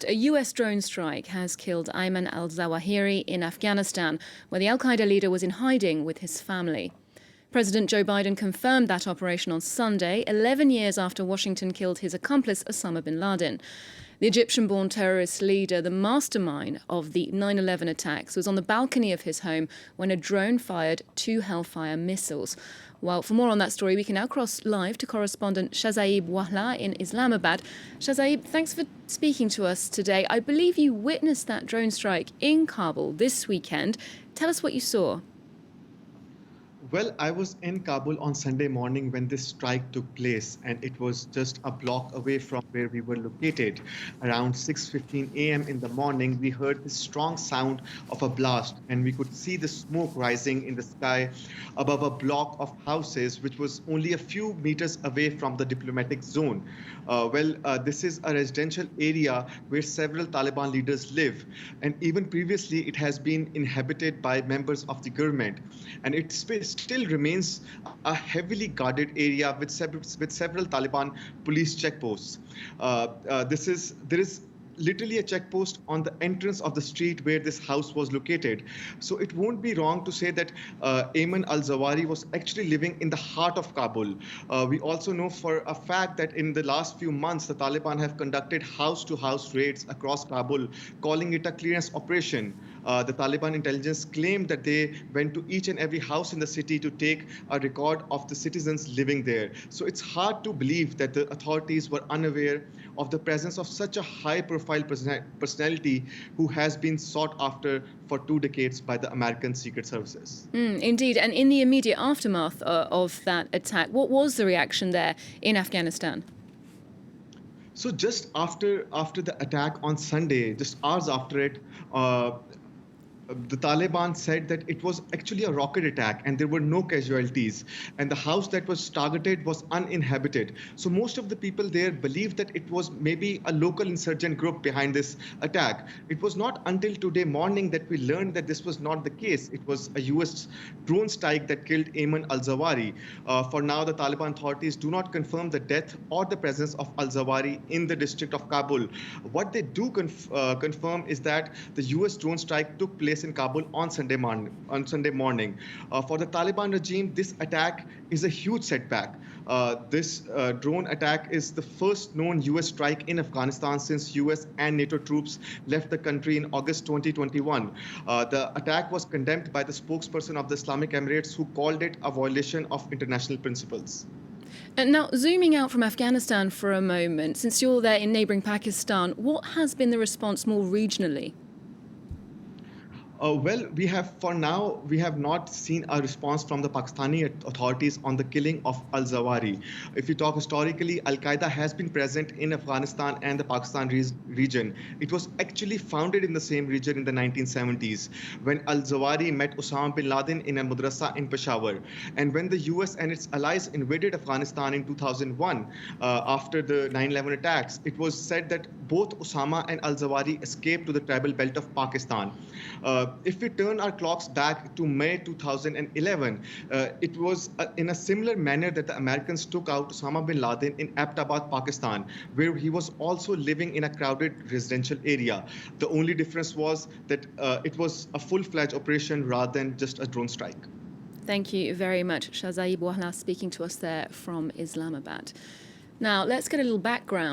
first, a US drone strike has killed Ayman al-Zawahiri in Afghanistan, where the Al-Qaeda leader was in hiding with his family. President Joe Biden confirmed that operation on Sunday, 11 years after Washington killed his accomplice Osama bin Laden. The Egyptian-born terrorist leader, the mastermind of the 9/11 attacks, was on the balcony of his home when a drone fired 2 Hellfire missiles. Well, for more on that story, we can now cross live to correspondent Shahzaib Wahlah in Islamabad. Shahzaib, thanks for speaking to us today. I believe you witnessed that drone strike in Kabul this weekend. Tell us what you saw. Well, I was in Kabul on Sunday morning when this strike took place, and it was just a block away from where we were located. Around 6:15 a.m. in the morning, we heard the strong sound of a blast, and we could see the smoke rising in the sky above a block of houses, which was only a few meters away from the diplomatic zone. This is a residential area where several Taliban leaders live, and even previously it has been inhabited by members of the government, and it still remains a heavily guarded area with several Taliban police checkposts. There is literally a checkpost on the entrance of the street where this house was located. So it won't be wrong to say that Ayman al-Zawahiri was actually living in the heart of Kabul. We also know for a fact that in the last few months, the Taliban have conducted house-to-house raids across Kabul, calling it a clearance operation. The Taliban intelligence claimed that they went to each and every house in the city to take a record of the citizens living there. So it's hard to believe that the authorities were unaware of the presence of such a high-profile personality who has been sought after for 2 decades by the American Secret Services. Indeed. And in the immediate aftermath of that attack, what was the reaction there in Afghanistan? So just after the attack on Sunday, just hours after it, the Taliban said that it was actually a rocket attack and there were no casualties, and the house that was targeted was uninhabited. So most of the people there believed that it was maybe a local insurgent group behind this attack. It was not until today morning that we learned that this was not the case. It was a US drone strike that killed Ayman al-Zawahiri. For now, the Taliban authorities do not confirm the death or the presence of al-Zawahiri in the district of Kabul. What they do confirm is that the US drone strike took place in Kabul on Sunday morning. For the Taliban regime, this attack is a huge setback. This drone attack is the first known US strike in Afghanistan since US and NATO troops left the country in August 2021. The attack was condemned by the spokesperson of the Islamic Emirates, who called it a violation of international principles. And now, zooming out from Afghanistan for a moment, since you're there in neighbouring Pakistan, what has been the response more regionally? We have not seen a response from the Pakistani authorities on the killing of al-Zawahiri. If you talk historically, Al-Qaeda has been present in Afghanistan and the Pakistan region. It was actually founded in the same region in the 1970s when al-Zawahiri met Osama bin Laden in a madrasa in Peshawar. And when the US and its allies invaded Afghanistan in 2001, after the 9/11 attacks, it was said that both Osama and al-Zawahiri escaped to the tribal belt of Pakistan. If we turn our clocks back to May 2011, it was in a similar manner that the Americans took out Osama bin Laden in Abbottabad, Pakistan, where he was also living in a crowded residential area. The only difference was that it was a full-fledged operation rather than just a drone strike. Thank you very much, Shahzaib Wahlah, speaking to us there from Islamabad. Now, let's get a little background